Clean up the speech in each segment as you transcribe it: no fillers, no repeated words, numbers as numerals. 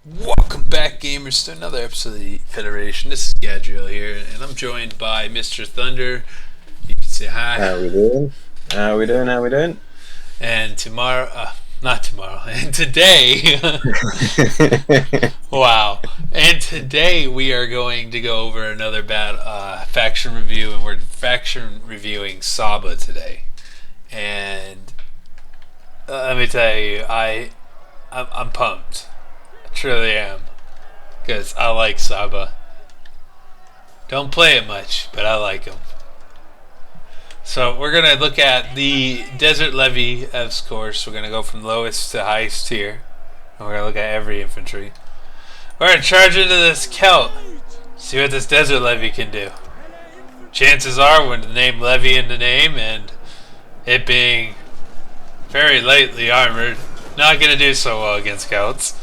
Welcome back, gamers, to another episode of the Federation. This is Gadriel here, and I'm joined by Mr. Thunder. You can say hi. How we doing? How we doing? How we doing? And tomorrow, not tomorrow, and today, wow. And today we are going to go over another bad faction review, and we're faction reviewing SABA today. And let me tell you, I'm pumped. Truly am, because I like SABA. Don't play it much, but I like him. So we're gonna look at the Desert Levy F's course. We're gonna go from lowest to highest tier, and we're gonna look at every infantry. We're gonna charge into this Celt, see what this Desert Levy can do. Chances are, with the name Levy in the name and it being very lightly armored, not gonna do so well against Celts.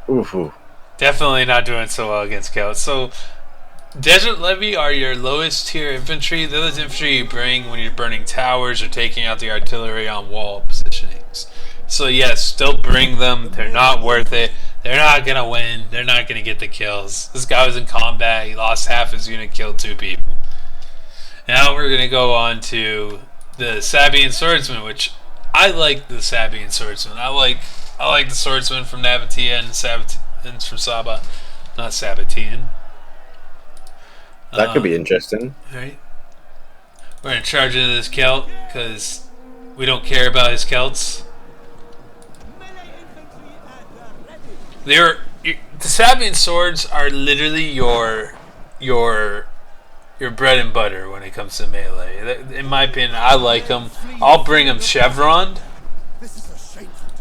Ooh. Definitely not doing so well against Celts. So, Desert Levy are your lowest tier infantry. They're the infantry you bring when you're burning towers or taking out the artillery on wall positionings. So yes, still bring them. They're not worth it. They're not going to win. They're not going to get the kills. This guy was in combat. He lost half his unit, killed 2 people. Now we're going to go on to the Sabian Swordsman, which I like the Sabian Swordsman. I like the swordsman from Nabatea and from SABA. Not Sabbatean. That could be interesting. Right. We're going to charge into this Celt because we don't care about his Celts. The Sabian swords are literally your bread and butter when it comes to melee. In my opinion, I like them. I'll bring them chevroned.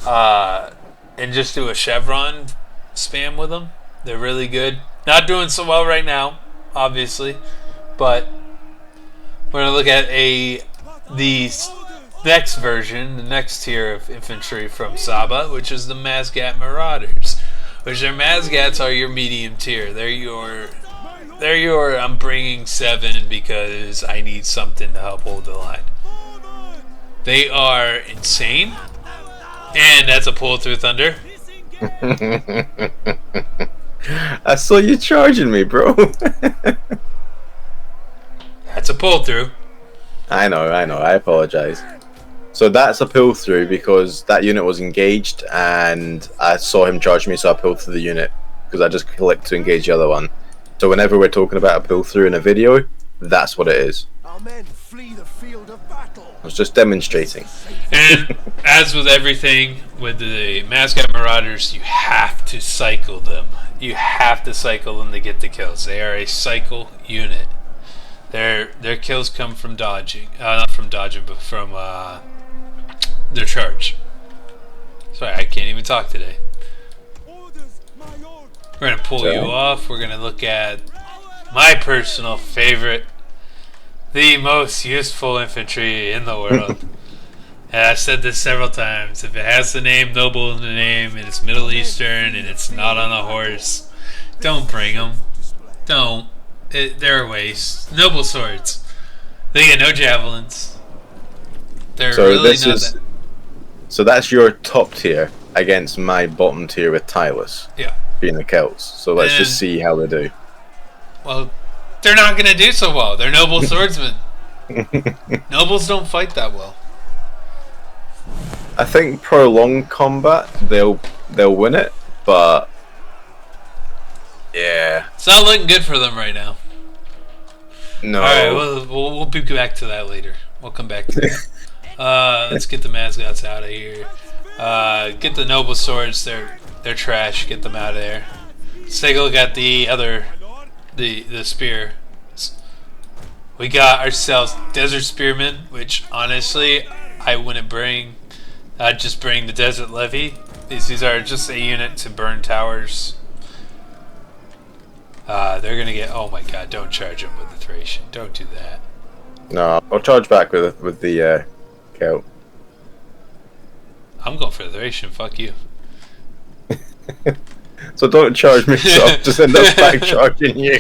And just do a chevron spam with them. They're really good. Not doing so well right now, obviously, but we're gonna look at the next version, the next tier of infantry from SABA, which is the Mazgat Marauders. Which their Mazgats are your medium tier. They're your I'm bringing 7 because I need something to help hold the line. They are insane. And that's a pull through, Thunder. I saw you charging me, bro. That's a pull through. I know. I apologize. So that's a pull through because that unit was engaged and I saw him charge me, so I pulled through the unit because I just clicked to engage the other one. So whenever we're talking about a pull through in a video, that's what it is. Our men flee the field of battle. I was just demonstrating. And as with everything with the Mazgat Marauders, you have to cycle them. You have to cycle them to get the kills. They are a cycle unit. Their kills come from dodging. Not from dodging, but from their charge. Sorry, I can't even talk today. We're going to pull you off. We're going to look at my personal favorite, the most useful infantry in the world. And I've said this several times. If it has the name Noble in the name and it's Middle Eastern and it's not on a horse, don't bring them. Don't. They're a waste. Noble swords. They get no javelins. They're So really this not is. that. So that's your top tier against my bottom tier with Tylus. Yeah. Being the Celts. So let's just see how they do. Well, they're not going to do so well. They're noble swordsmen. Nobles don't fight that well. I think prolonged combat they'll win it, but yeah, It's not looking good for them right now. no. Alright, we'll be back to that later. We'll come back to that. Let's get the Mazgats out of here. Get the noble swords. They're trash. Get them out of there. Let's take a look at the other, the spear. We got ourselves Desert Spearmen, which honestly I wouldn't bring. I'd just bring the Desert Levy. These are just a unit to burn towers. They're gonna get. Oh my god! Don't charge them with the Thracian. Don't do that. No, I'll charge back with the Celt. I'm going for the Thracian. Fuck you. So don't charge me, so I'll just end up back charging you.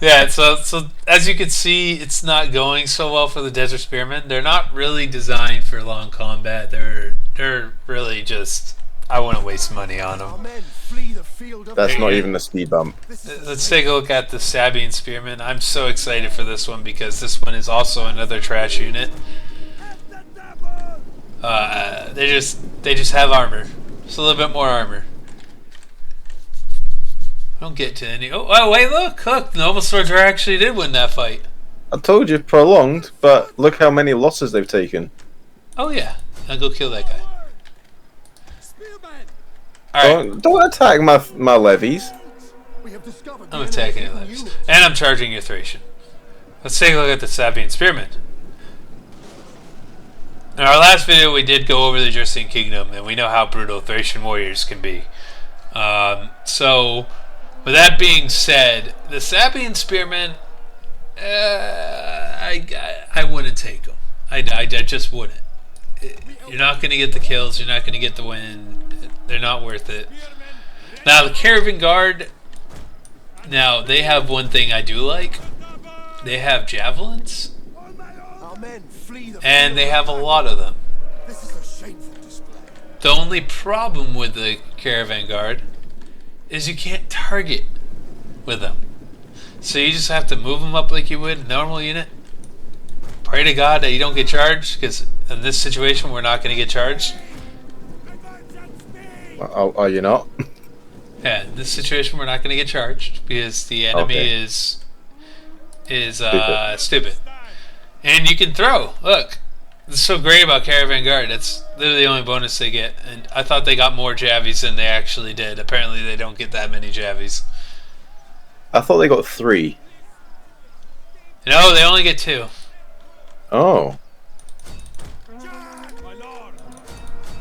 Yeah, so as you can see, it's not going so well for the Desert Spearmen. They're not really designed for long combat. They're really just I wouldn't waste money on Our them. men flee the field of That's Hey, not hey. even a speed bump. Let's take a look at the Sabian Spearman. I'm so excited for this one because this one is also another trash unit. They just have armor. Just a little bit more armor. I don't get to any. Oh wait, look! The Noble Swords actually did win that fight. I told you prolonged, but look how many losses they've taken. Oh yeah, I'll go kill that guy. Spearmen! All right, Don't attack my levies. We have discovered I'm the attacking enemy's your hidden levies, units. and I'm charging your Thracian. Let's take a look at the Sabian Spearman. In our last video, we did go over the Justine Kingdom, and we know how brutal Thracian warriors can be. So, with that being said, the Sabian Spearmen, I wouldn't take them. I just wouldn't. You're not going to get the kills. You're not going to get the win. They're not worth it. Now, the Caravan Guard, now, they have one thing I do like. They have javelins, Our men flee the and field they of have a battle. lot of them. This is a shameful display. The only problem with the Caravan Guard is you can't target with them. So you just have to move them up like you would a normal unit. Pray to God that you don't get charged, because in this situation we're not going to get charged. Are you not? Yeah, in this situation we're not going to get charged because the enemy Okay. is stupid. And you can throw. Look, this is so great about Caravan Guard. That's literally the only bonus they get. And I thought they got more javies than they actually did. Apparently they don't get that many javies. I thought they got 3. No, they only get 2. Oh.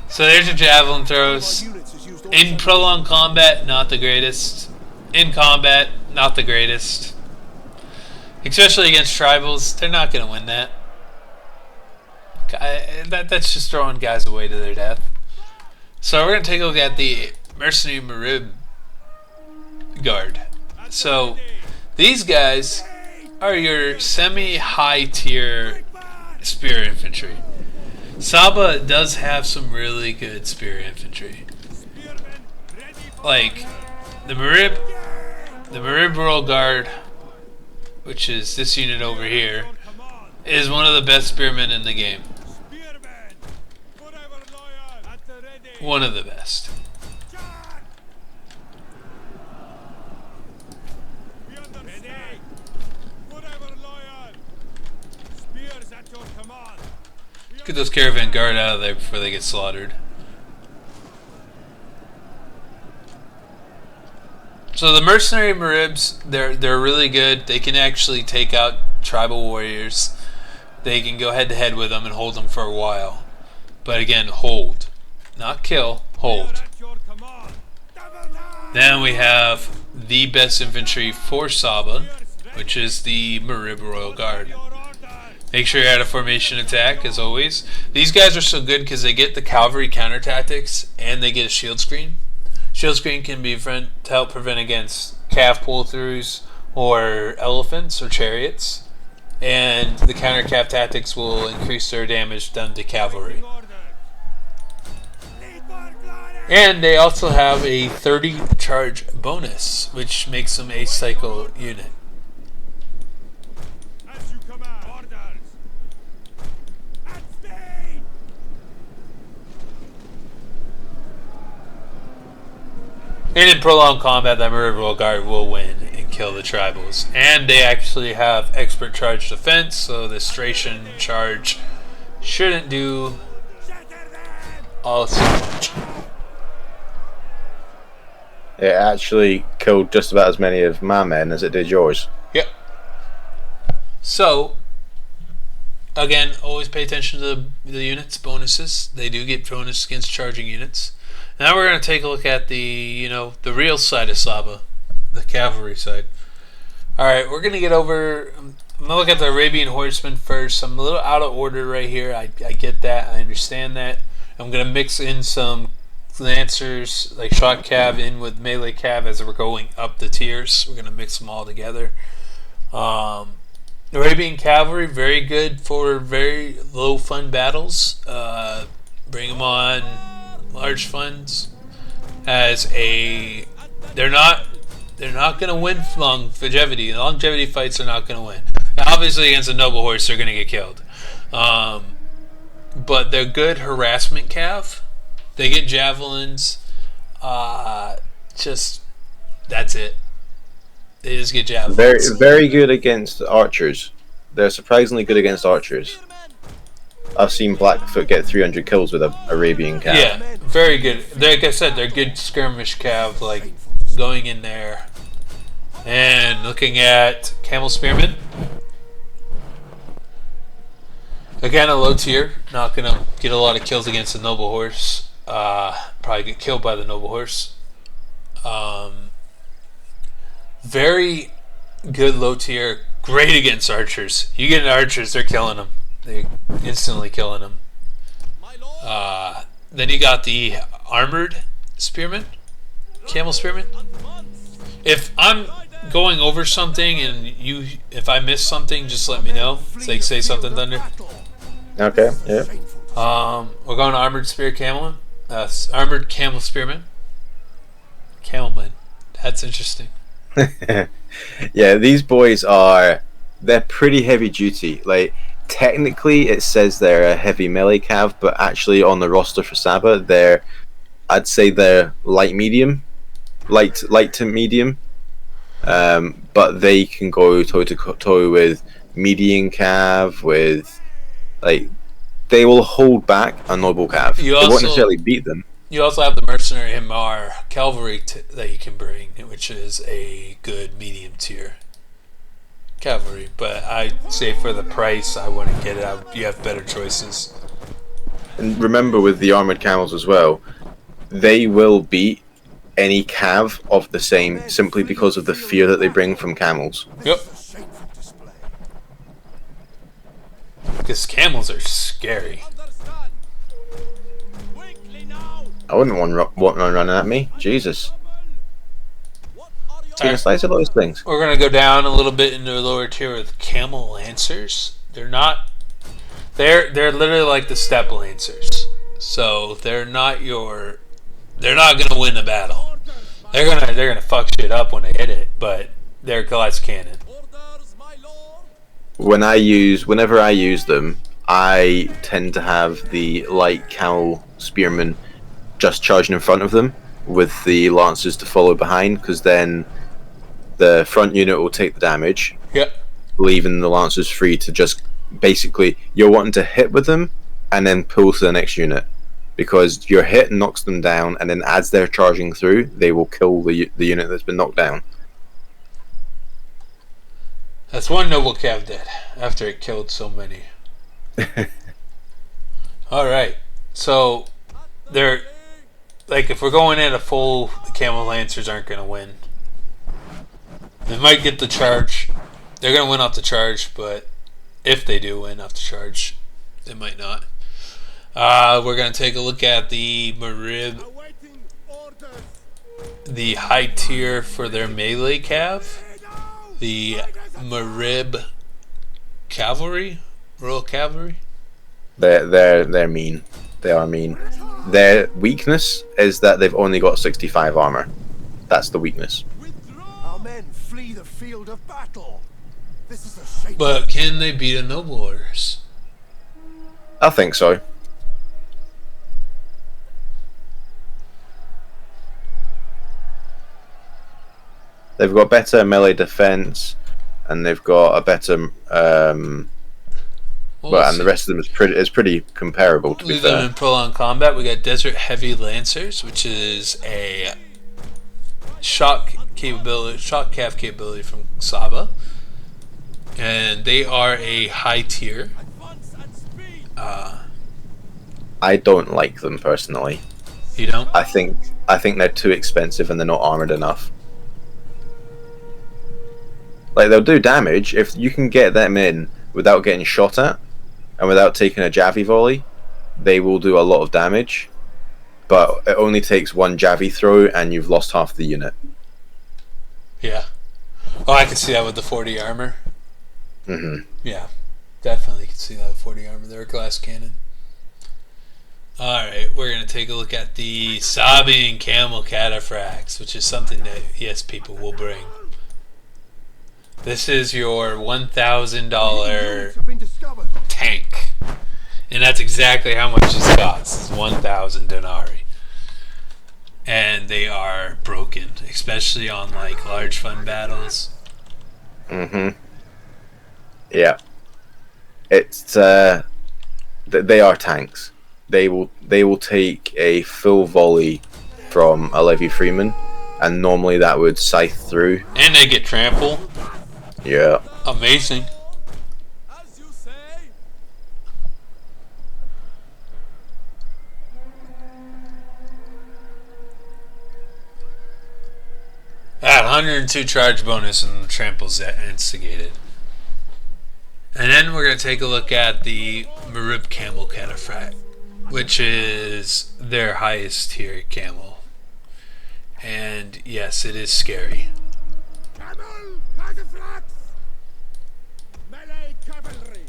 So there's your javelin Our throws. units has used all In prolonged combat, not the greatest. In combat, not the greatest. Especially against tribals, they're not going to win that. That's just throwing guys away to their death. So we're going to take a look at the Mercenary Marib Guard. So these guys are your semi-high tier spear infantry. SABA does have some really good spear infantry. Like the Marib Royal Guard, which is this unit over here, is one of the best spearmen in the game. One of the best. Get those Caravan Guard out of there before they get slaughtered. So the Mercenary Maribs, they're really good. They can actually take out tribal warriors. They can go head to head with them and hold them for a while. But again, hold. Not kill, hold. Then we have the best infantry for SABA, which is the Marib Royal Guard. Make sure you're at a formation attack, as always. These guys are so good because they get the cavalry counter tactics and they get a shield screen. Shield screen can be to help prevent against calf pull-throughs or elephants or chariots. And the counter calf tactics will increase their damage done to cavalry. And they also have a 30 charge bonus, which makes them a cycle unit. And in prolonged combat, that Marib Royal Guard will win and kill the tribals. And they actually have expert charge defense, so the Thracian charge shouldn't do all so much. It actually killed just about as many of my men as it did yours. Yep. So, again, always pay attention to the units' bonuses. They do get bonus against charging units. Now we're going to take a look at the real side of SABA, the cavalry side. Alright, we're going to get over, I'm going to look at the Arabian Horsemen first. I'm a little out of order right here. I get that. I understand that. I'm going to mix in some Lancers, like shot cav, in with melee cav as we're going up the tiers. We're going to mix them all together. Arabian Cavalry, very good for very low fun battles. Bring them on large funds. as a. They're not going to win longevity. Longevity fights are not going to win. Now, obviously, against a noble horse, they're going to get killed. But they're good harassment cav. They get javelins. Just that's it. They just get javelins. Very good against archers. They're surprisingly good against archers. I've seen Blackfoot get 300 kills with a Arabian cav. Yeah, very good. Like I said, they're good skirmish cav. Like going in there and looking at camel spearmen. Again, a low tier. Not gonna get a lot of kills against the noble horse. Probably get killed by the noble horse. Very good low tier. Great against archers. You get archers, they're killing them. They're instantly killing them. Then you got the armored spearmen, camel spearmen. If I'm going over something and if I miss something, just let me know. It's like say something, Thunder. Okay, yeah. We're going armored spear camel. Armored camel spearmen. Camelman. That's interesting. Yeah, these boys they're pretty heavy duty. Like technically it says they're a heavy melee cav, but actually on the roster for SABA I'd say they're light to medium. But they can go toe to toe with median cav, with like they will hold back a noble cav. They won't necessarily beat them. You also have the mercenary MR cavalry that you can bring, which is a good medium tier cavalry. But I'd say for the price, I wouldn't get it. You have better choices. And remember, with the armored camels as well, they will beat any cav of the same simply because of the fear that they bring from camels. Yep. Because camels are scary. I wouldn't want one running at me. Jesus. Taking a slice of those things. We're going to go down a little bit into a lower tier with camel lancers. They're literally like the steppe lancers. So they're not going to win the battle. They're going to fuck shit up when they hit it, but they're glass cannon. Whenever I use them, I tend to have the light camel spearmen just charging in front of them with the lancers to follow behind, because then the front unit will take the damage, leaving the lancers free to just basically, you're wanting to hit with them and then pull to the next unit, because your hit knocks them down, and then as they're charging through, they will kill the unit that's been knocked down. That's one noble cav dead after it killed so many. Alright, so they're like, if we're going in a full, the camel lancers aren't going to win. They might get the charge. They're going to win off the charge, but if they do win off the charge, they might not. We're going to take a look at the Marib, the high tier for their melee cav. The Marib cavalry, Royal Cavalry. They're mean. They are mean. Their weakness is that they've only got 65 armor. That's the weakness. Our men flee the field of battle. This is a shame. But can they beat a noble horse? I think so. They've got better melee defense, and they've got a better and the rest of them is pretty comparable, to be fair. Them in prolonged combat, we got Desert Heavy Lancers, which is a shock cav capability from SABA, and they are a high tier. I don't like them personally. You don't? I think they're too expensive and they're not armored enough. Like, they'll do damage if you can get them in without getting shot at and without taking a Javi volley. They will do a lot of damage, but it only takes one Javi throw and you've lost half the unit. Yeah. Oh, I can see that with the 40 armor. Mm-hmm. Yeah, definitely can see that with 40 armor. They're a glass cannon. Alright, we're going to take a look at the SABA and Camel Cataphracts, which is something that, yes, people will bring. This is your $1,000 have been discovered. tank. And that's exactly how much this costs. It's 1,000 denarii. And they are broken, especially on like large fun battles. Mm-hmm. Yeah. It's they are tanks. They will take a full volley from a Levy Freeman, and normally that would scythe through. And they get trample. Yeah. Amazing. As you say. At 102 charge bonus and tramples instigated. And then we're going to take a look at the Marib Camel Cataphract, which is their highest tier camel. And yes, it is scary. Camel Cataphracts. Melee cavalry.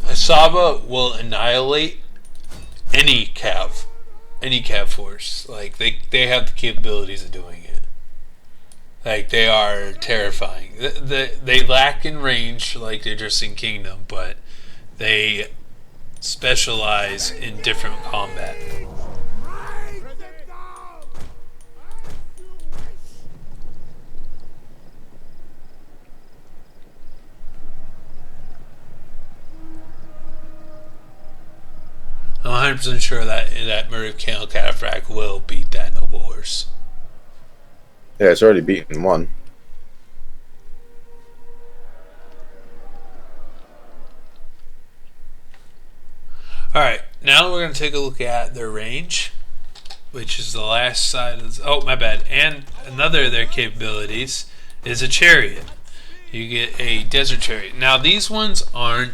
A SABA will annihilate any cav force. Like they have the capabilities of doing it. Like they are terrifying. They lack in range, like they're just in Kingdom, but they specialize in different combat. Bring them down. As you wish. I'm 100% sure that Marib Camel Cataphract will beat that noble horse. Yeah, it's already beaten one. Alright, now we're going to take a look at their range, which is the last side of oh, my bad. And another of their capabilities is a chariot. You get a desert chariot. Now, these ones aren't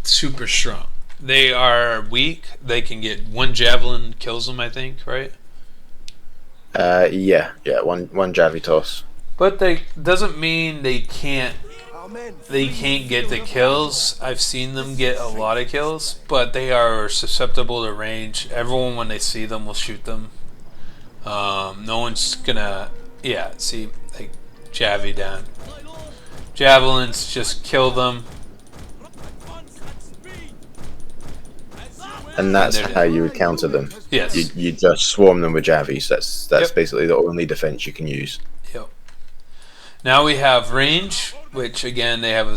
super strong. They are weak. They can get one javelin kills them, I think, right? Yeah, one Javi toss. But they doesn't mean they can't Our men can't get the kills. I've seen them get a lot of kills, but they are susceptible to range. Everyone, when they see them, will shoot them. No one's gonna, see, like Javi down. Javelins just kill them. And that's And they're how you would counter them. Yes. You just swarm them with Javis. That's Yep. basically the only defense you can use. Yep. Now we have range, which again they have a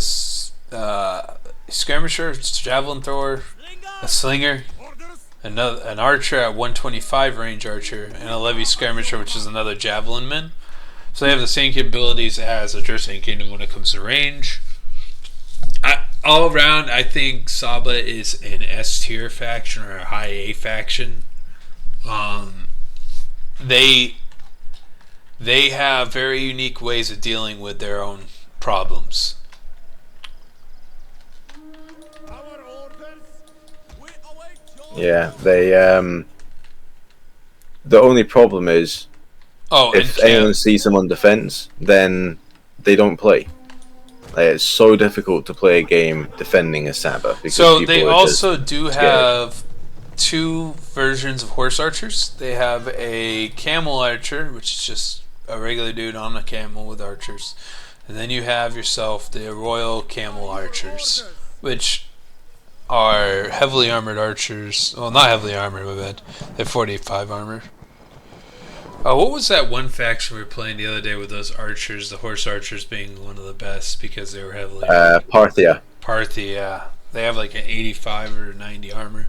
skirmisher, javelin thrower, a slinger, an archer at 125 range archer, and a levy skirmisher, which is another javelin man. So they have the same capabilities as a Jersey Kingdom when it comes to range. All around, I think SABA is an S tier faction or a high A faction. They have very unique ways of dealing with their own problems. Our orders. We await your Yeah, they the only problem is if anyone sees them on defense, then they don't play. Like, it's so difficult to play a game defending a SABA. Because So people they are also just do scared. have two versions of horse archers. They have a camel archer, which is just a regular dude on a camel with archers. And then you have yourself the royal camel archers, which are heavily armored archers. Well, not heavily armored, my bad. They have 45 armor. What was that one faction we were playing the other day with those archers, the horse archers being one of the best because they were heavily Parthia. Parthia. They have like an 85 or 90 armor.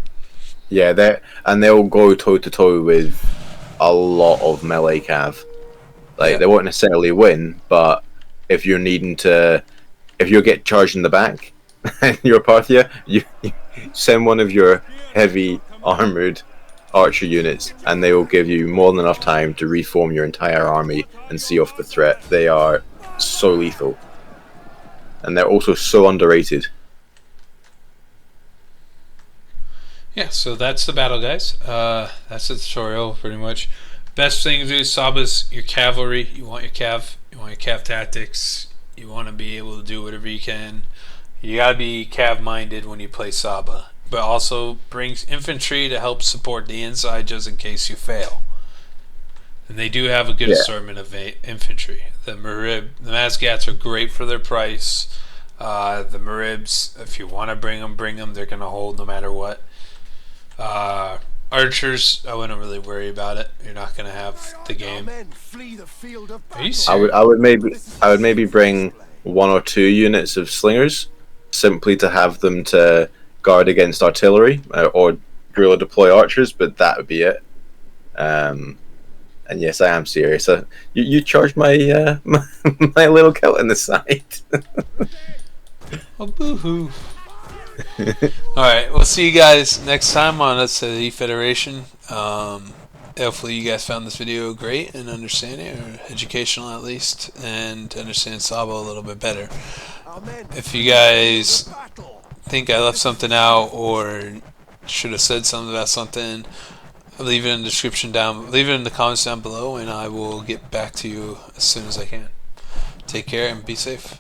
Yeah, they'll go toe to toe with a lot of melee cav. Like they won't necessarily win, but if you're if you get charged in the back and you're Parthia, you send one of your heavy armored archer units, and they will give you more than enough time to reform your entire army and see off the threat. They are so lethal, and they're also so underrated. Yeah, so that's the battle, guys. That's the tutorial, pretty much. Best thing to do, SABA's your cavalry. You want your cav tactics. You want to be able to do whatever you can. You gotta be cav minded when you play SABA. but also brings infantry to help support the inside just in case you fail. And they do have a good Yeah. assortment of infantry. The Mazgats are great for their price. The Maribs, if you want to bring them, bring them. They're going to hold no matter what. Archers, I wouldn't really worry about it. You're not going to have the Our game. men flee the field of Are you battle. serious? I would maybe bring 1 or 2 units of slingers, simply to have them to guard against artillery or drill or deploy archers, but that would be it. And yes, I am serious. You charged my my little kilt in the side. Oh, boo-hoo. Alright, we'll see you guys next time on Let's Say the Federation. Hopefully you guys found this video great and understanding, or educational at least, and understand SABA a little bit better. Our men If flee you the field guys of battle. think I left something out or should have said something about something, leave it in the description down, leave it in the comments down below, and I will get back to you as soon as I can. Take care and be safe.